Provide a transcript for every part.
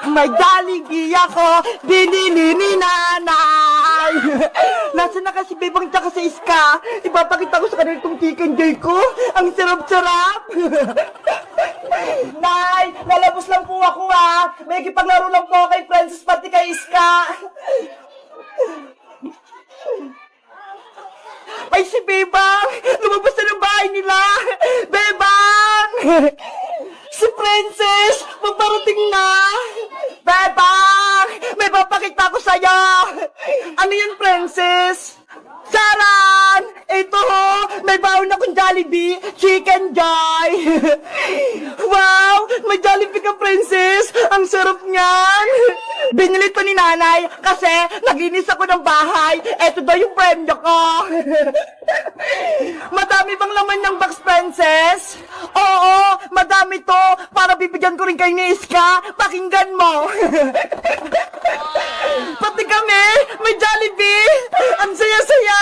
May Jollibee ako, binili ni nanay. Nasaan na kasi bebang tsaka sa iska? Ipapakita ko sa kanila itong chicken joy ko. Ang sarap-sarap. Nay, nalabos lang po ako ha. May kipaglaro lang po kay Princess pati kay Iska. Ay, si Bebang! Lumabas na ng bahay nila! Bebang! Si Princess! Paparating na! Bebang! May papakita ko sa'yo! Ano yun, Princess? Saran! Ito ho! May baon akong Jollibee! Chicken Joy! Wow! May Jollibee ka, Princess! Ang sarap niyan! Binili to ni nanay kasi naglinis ako ng bahay. Ito daw yung premyo ko. Madami bang laman ng box, Princess? Oo, madami to. Para bibigyan ko rin kayo ni Iska. Pakinggan mo. Pati kami, may Jollibee. Ang saya-saya.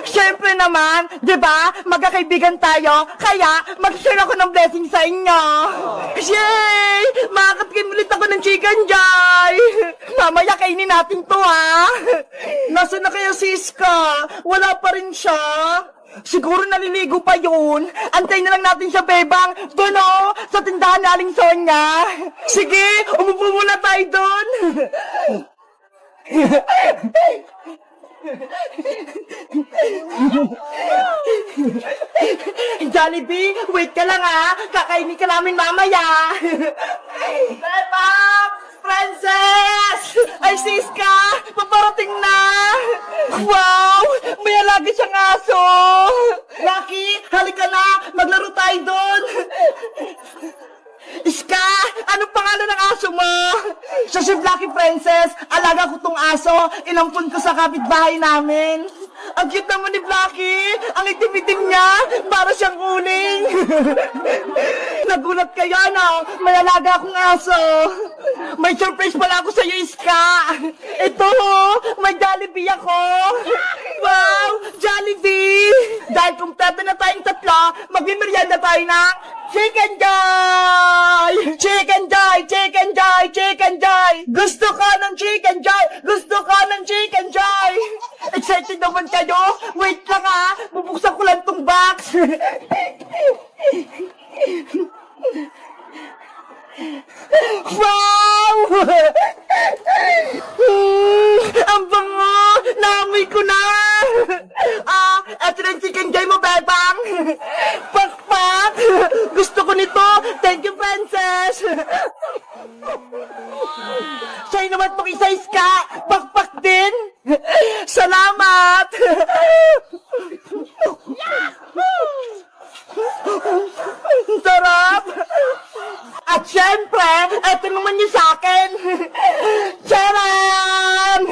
Siyempre naman, di ba? Magkakaibigan tayo. Kaya, mag-share ako ng blessing sa inyo. Yay! Makakatikim ulit ako ng chicken joy. Mamaya kainin natin to, ha? Nasaan na kaya si Iska? Wala pa rin siya. Siguro naliligo pa yun. Antayin na lang natin siya, Bebang. Doon, oh, sa tindahan na Aling Sonia. Sige, umupo muna tayo doon. Jollibee, wait ka lang ha. Kakainin ka namin mamaya. Bebang! Princess! Ay, Siska! Paparating na! Wow! May alaga siyang aso! Lucky, halika na! Maglaro tayo doon! Iska! Anong pangalan ng aso mo? Siya si Lucky, Princess. Alaga ko tong aso. Inampun ko sa kapitbahay namin. Ang cute naman ni Blacky. Ang itim-itim niya. Para siyang uling. Nagulat kayo, no? May alaga akong aso. May surprise pala ako sa'yo, Iska. Ito, may Jollibee ako. Wow! Jollibee! Dahil kumpleto na tayong tatlo, magmimerienda tayo ng Chicken Joy! Chicken Joy! Chicken Joy! Chicken Joy! Gusto ko ng Chicken Joy! Gusto ko ng Chicken Joy! Excited naman kayo? Wait lang ha! Bubuksan ko lang tong box! Wow! Ang bango! Naamoy ko na! Eto na yung Chicken Joy mo, Bebang! Pakpak! Gusto ko nito! Thank you, Princess! Sa'yo naman pong isa, Iska! Pakpak din! Salamat! Sarap! At syempre, eto naman yung sa'kin! Charan!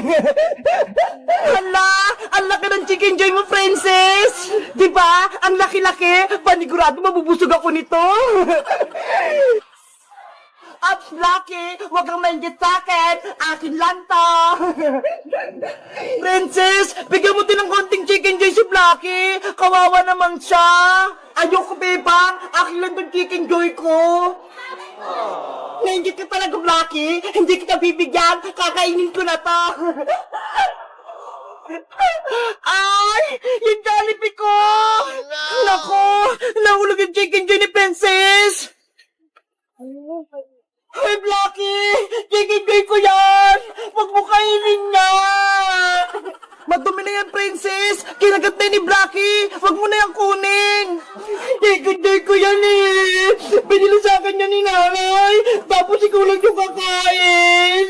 Hala! Ang laki ng Chicken Joy mo, Princess! Diba? Ang laki-laki! Panigurado mabubusog ako nito! Ups, Lucky! Huwag kang mainggit sa'kin! Akin lang to! Princess! Bigyan mo din ng konting Chicken Joy si Lucky! Kawawa naman siya! Ayoko, Bebang! Akin lang tong Chicken Joy ko! Nainggit ka talaga, Lucky! Hindi kita bibigyan! Kakainin ko na to! Ay! Yung Jollibee ko! Nako! Nahulog yung Chicken Joy ni Princess! Ay, Blacky! Chicken Joy ko yan! Huwag mo kainin niya! Madumi na yan, Princess! Kinagat na ni Blacky! Huwag mo na yan kunin! Chicken Joy ko yan eh! Binili sa akin yan ni nanay! Tapos ikaw lang yung kakain!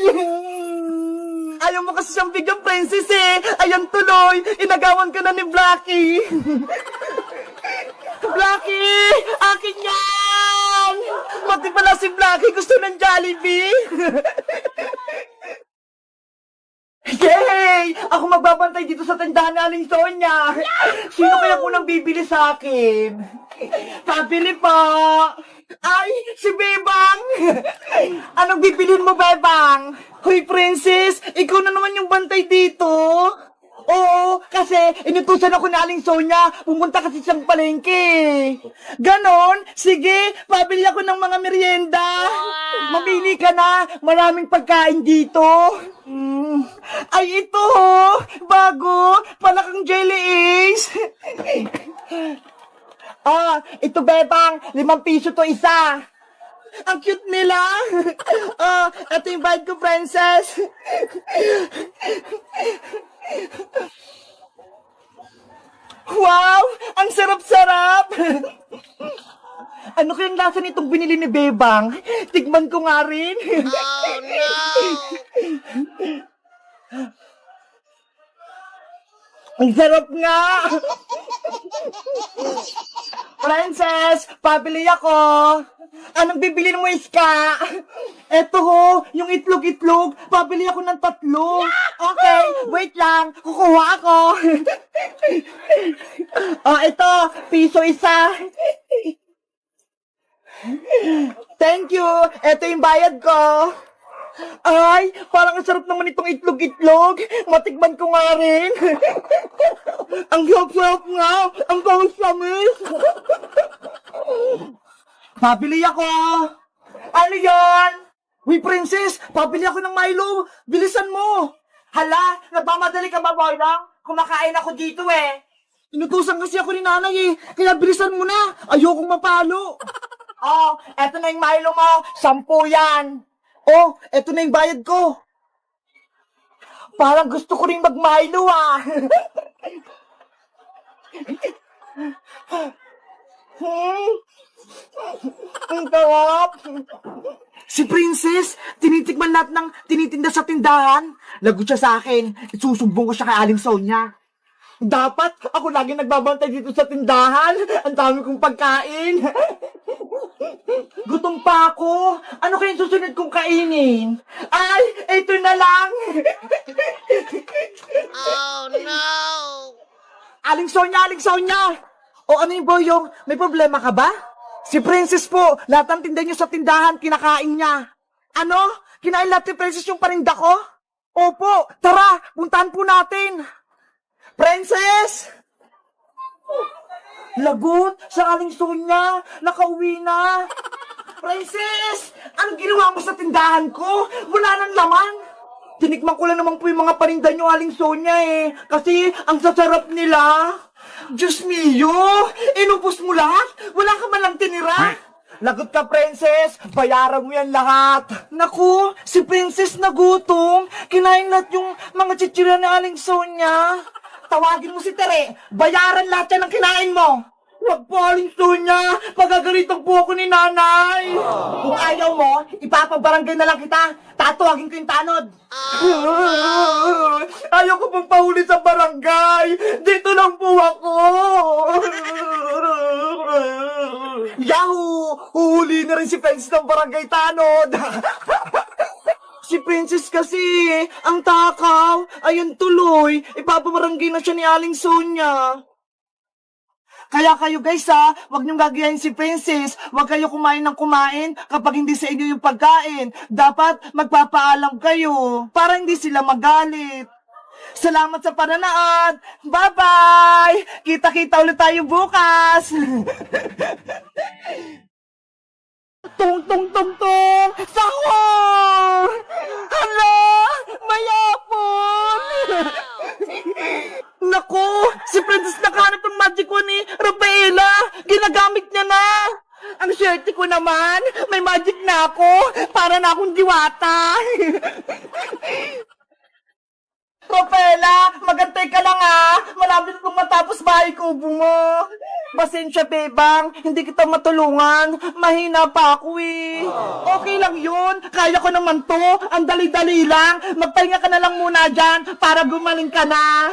Ayaw mo kasi siyang bigyan, Princess eh! Ayan tuloy! Inagawan ka na ni Blacky! Blacky! Akin yan! Pati pala si Blacky gusto ng Jollibee! Yay! Ako magbabantay dito sa tindahan ni Aling Sonia! Sino kaya po nang bibili sa akin? Pabili po! Ay! Si Bebang! Anong bibilin mo, Bebang? Hoy, Princess! Ikaw na naman yung bantay dito! Oo, kasi inutusan ako ni Aling Sonia. Pumunta kasi siyang palengke. Ganon? Sige, pabili ako ng mga merienda. Mamili ka na. Maraming pagkain dito. Ay, ito. Bago. Palakang jelly Ace. Ito bebang. 5 piso to isa. Ang cute nila. Ito yung bite ko, princess. Wow! Ang sarap-sarap! Ano kayang lasa nitong binili ni Bebang? Tikman ko nga rin. Oh, no! Ang sarap nga! Princess, pabili ako. Anong bibilin mo, Iska? Eto ho, yung itlog-itlog. Pabili ako ng 3. Okay, wait lang. Kukuha ako. Ito, piso isa. Thank you. Eto yung bayad ko. Ay, parang ang sarap naman itong itlog-itlog. Matikman ko nga rin. Ang sarap nga. Ang tamis-tamis. Pabili ako. Ano yan? Uy, princess, pabili ako ng Milo. Bilisan mo. Hala, nagmamadali ka ba, Boydang? Kumakain ako dito eh. Inutusan kasi ako ni nanay eh. Kaya bilisan mo na. Ayokong mapalo. Eto na yung Milo mo. 10 yan. Eto na yung bayad ko. Parang gusto ko rin mag-Milo ah. Ang sarap. Si Princess, tinitikman lahat ng tinitinda sa tindahan. Lagot siya sa akin. Isusumbong ko siya kay Aling Sonia. Dapat ako lagi nagbabantay dito sa tindahan. Ang dami kong pagkain. Gutom pa ako. Ano kayang susunod kong kainin? Ay, ito na lang. Oh, no. Aling Sonia, Aling Sonia. Ano yung boyong? May problema ka ba? Si Princess po, lahat ng tinda niyo sa tindahan, kinakain niya. Ano? Kinain lahat ni Princess yung paninda ko? Opo, tara, puntahan po natin. Princess! Lagot, sa Aling Sonia, nakauwi na. Princess, anong ginawa mo sa tindahan ko? Wala nang laman. Tinikman ko lang naman po yung mga paninda niyo, Aling Sonia eh. Kasi ang sasarap nila. Diyos mio! Inubos mo lahat? Wala ka man lang tinira? Lagot ka, Princess! Bayaran mo yan lahat! Naku! Si Princess nagutom! Kinain lahat yung mga chichira ni Aling Sonia! Tawagin mo si Tere! Bayaran lahat yan ang kinain mo! Huwag po, Aling Sonia! Pagagalitan po ako ni nanay! Kung ayaw mo, ipapabarangay na lang kita! Tatawagin ko yung tanod! Ayaw ko pong pahuli sa barangay! Dito lang po ako! Yahoo! Uhuli na rin si Princess ng barangay tanod! Si Princess kasi, ang takaw! Ayun tuloy! Ipapabarangay na siya ni Aling Sonia! Kaya kayo guys wag niyong gagayahin si Princess. Wag kayo kumain ng kumain kapag hindi sa inyo yung pagkain. Dapat magpapaalam kayo para hindi sila magalit. Salamat sa pananood. Bye-bye! Kita-kita ulit tayo bukas. Tung-tung-tung-tung! Sahur! Hala! Mayapon! Naku! Si Princess nakahanap ng magic wand ni Rafaela! Ginagamit niya na! Ang swerte ko naman! May magic na ako! Para na akong diwata! Rafaela! Magantay ka lang Malapit kong matapos bahay kubo mo! Pasensya, Bebang. Hindi kita matulungan. Mahina pa ako eh. Okay lang yun. Kaya ko naman to. Ang dali-dali lang. Magpahinga ka na lang muna dyan para gumaling ka na.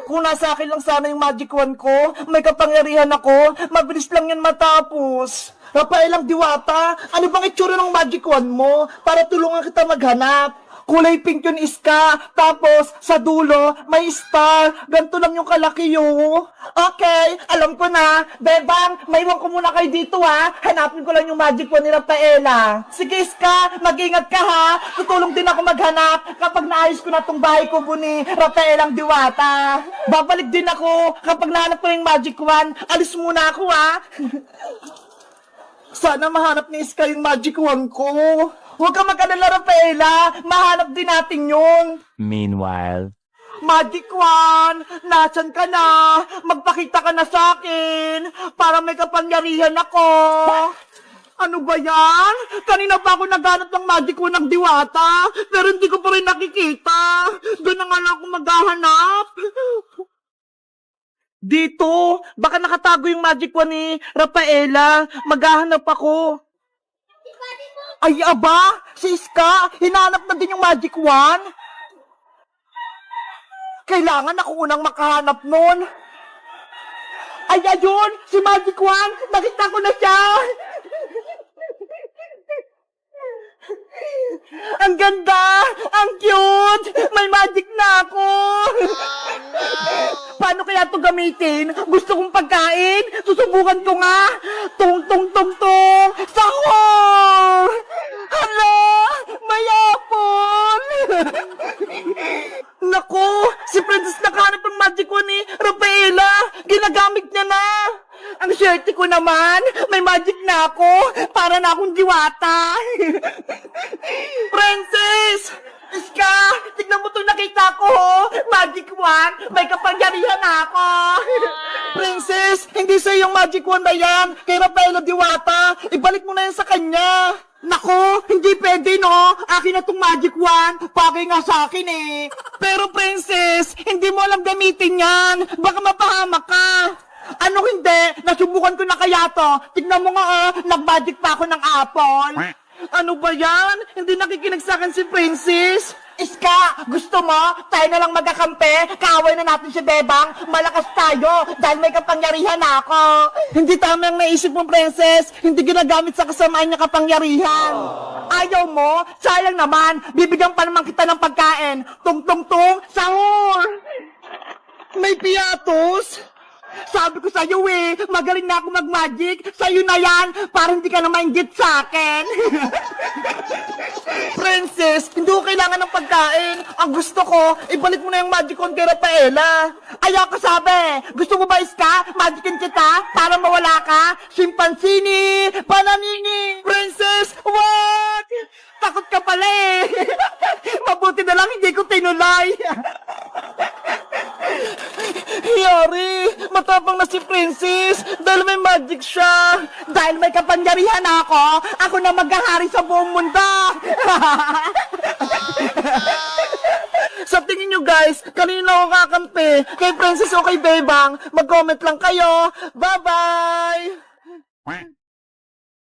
Kung nasa akin lang sana yung magic wand ko, may kapangyarihan ako, mabilis lang yan matapos. Rafaelang Diwata, ano bang itsura ng magic wand mo para tulungan kita maghanap? Kulay pink yun, Iska. Tapos, sa dulo, may star. Ganito lang yung kalaki yun. Okay, alam ko na. Bebang, maiwan ko muna kayo dito ha. Hanapin ko lang yung magic wand ni Rafaela. Sige, Iska, mag-ingat ka ha. Tutulong din ako maghanap kapag naayos ko na tong bahay ko ni Rafaelang Diwata. Babalik din ako kapag nahanap ko yung magic wand. Alis muna ako ha. Sana mahanap ni Iska yung magic wand ko. Huwag ka mag-alala, Rafaela. Mahanap din natin yun. Meanwhile, Magic wand, nasan ka na? Magpakita ka na sa akin para may kapangyarihan ako. Ano ba yan? Kanina pa ako naghanap ng magic wand ng Diwata, pero hindi ko pa rin nakikita. Doon na nga lang ako maghahanap. Dito, baka nakatago yung magic wand ni Rafaela. Maghahanap ako. Ay, aba! Si Iska, hinanap na din yung magic wand. Kailangan ako unang makahanap nun. Ay, ayun! Si magic wand! Nakita ko na siya! Ang ganda! Ang cute! May magic na ako! Paano kaya ito gamitin? Gusto kong pagkain? Susubukan ko nga! Tung, tung, tung, tung! Sahur! Hala! May apple! Naku! Si Princess nakahanap ng magic wand ni Rafaela! Ginagamit niya na! Ang swerte ko naman! May magic na ako! Para na akong Diwata! Princess! Iska! Tignan mo itong nakita ko! Magic wand! May kapangyarihan na ako! Princess! Hindi sa yung magic wand na yan! Kay Rafaela Diwata! Ibalik mo na yan sa kanya! Nako, hindi pwede no. Akin na tong magic wand. Bagay nga sa akin eh. Pero princess, hindi mo alam gamitin yan. Baka mapahamak ka. Ano hindi? Nasubukan ko na kaya to. Tignan mo nga nag-magic pa ako ng apple. Ano ba yan? Hindi nakikinig sa akin si princess. Iska, gusto mo? Tayo na lang magkakampi? Kaaway na natin si Bebang? Malakas tayo dahil may kapangyarihan ako. Hindi tama ang naisip mo, princess. Hindi ginagamit sa kasamaan niya kapangyarihan. Ayaw mo? Sayang naman. Bibigyan pa naman kita ng pagkain. Tung-tung-tung, sahur! May piatos? Sabi ko sa'yo magaling na ako mag-magic. Sa'yo na yan, para hindi ka na mainggit sa akin. Princess, hindi ko kailangan ng pagkain. Ang gusto ko, ibalik mo na yung magic wand kay Rafaela. Ayaw ka sabi. Gusto mo ba, Iska? Magicin kita para mawala ka? Simpansini! Pananini! Princess, what? Takot ka pala Mabuti na lang hindi ko tinuloy. Yari, matapang na si Princess dahil may magic siya. Dahil may kapangyarihan ako na maghahari sa buong mundo. Sa tingin nyo guys, kanino ako kakampi? Kay Princess o kay Bebang? Mag-comment lang kayo. Bye-bye!